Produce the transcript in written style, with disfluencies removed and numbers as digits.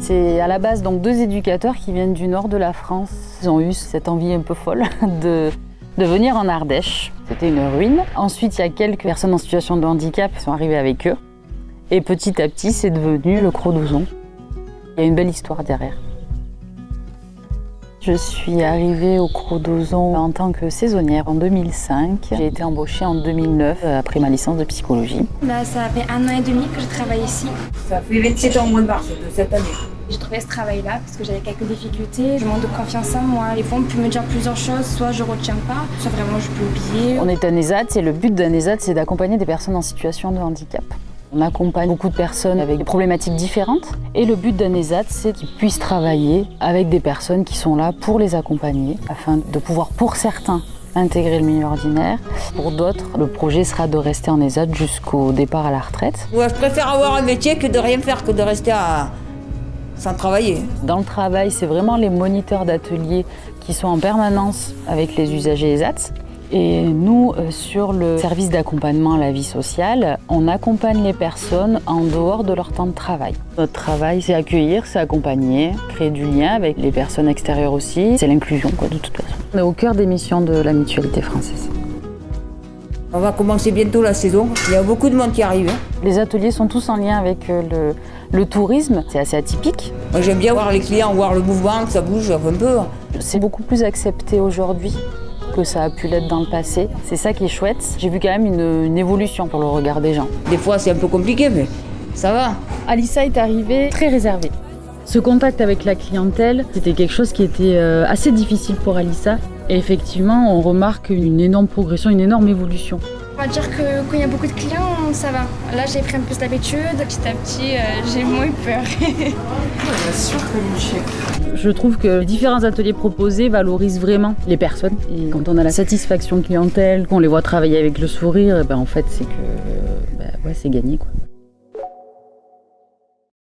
C'est à la base donc 2 éducateurs qui viennent du nord de la France. Ils ont eu cette envie un peu folle de venir en Ardèche. C'était une ruine. Ensuite, il y a quelques personnes en situation de handicap qui sont arrivées avec eux. Et petit à petit, c'est devenu le Cros d'Ouzon. Il y a une belle histoire derrière. Je suis arrivée au Cros d'Ouzon en tant que saisonnière en 2005. J'ai été embauchée en 2009 après ma licence de psychologie. Là, ça fait 1 an et demi que je travaille ici. Ça fait 27 ans au mois de mars de cette année. J'ai trouvé ce travail-là parce que j'avais quelques difficultés. Je manque de confiance en moi. Des fois, on peut me dire plusieurs choses, soit je retiens pas, soit vraiment je peux oublier. On est un ESAT et le but d'un ESAT, c'est d'accompagner des personnes en situation de handicap. On accompagne beaucoup de personnes avec des problématiques différentes et le but d'un ESAT, c'est qu'ils puissent travailler avec des personnes qui sont là pour les accompagner afin de pouvoir, pour certains, intégrer le milieu ordinaire. Pour d'autres, le projet sera de rester en ESAT jusqu'au départ à la retraite. Ouais, je préfère avoir un métier que de rien faire, que de rester sans travailler. Dans le travail, c'est vraiment les moniteurs d'atelier qui sont en permanence avec les usagers ESAT. Et nous, sur le service d'accompagnement à la vie sociale, on accompagne les personnes en dehors de leur temps de travail. Notre travail, c'est accueillir, c'est accompagner, créer du lien avec les personnes extérieures aussi. C'est l'inclusion, de toute façon. On est au cœur des missions de la Mutualité française. On va commencer bientôt la saison. Il y a beaucoup de monde qui arrive. Les ateliers sont tous en lien avec le tourisme. C'est assez atypique. Moi, j'aime bien voir les clients, voir le mouvement, que ça bouge un peu. C'est beaucoup plus accepté aujourd'hui que ça a pu l'être dans le passé. C'est ça qui est chouette. J'ai vu quand même une évolution pour le regard des gens. Des fois, c'est un peu compliqué, mais ça va. Alissa est arrivée très réservée. Ce contact avec la clientèle, c'était quelque chose qui était assez difficile pour Alissa. Et effectivement, on remarque une énorme progression, une énorme évolution. On va dire que quand il y a beaucoup de clients, ça va. Là, j'ai pris un peu l'habitude. Petit à petit, j'ai moins eu peur. Bien sûr que mon chef. Je trouve que les différents ateliers proposés valorisent vraiment les personnes. Et quand on a la satisfaction clientèle, qu'on les voit travailler avec le sourire, en fait, c'est que c'est gagné, quoi.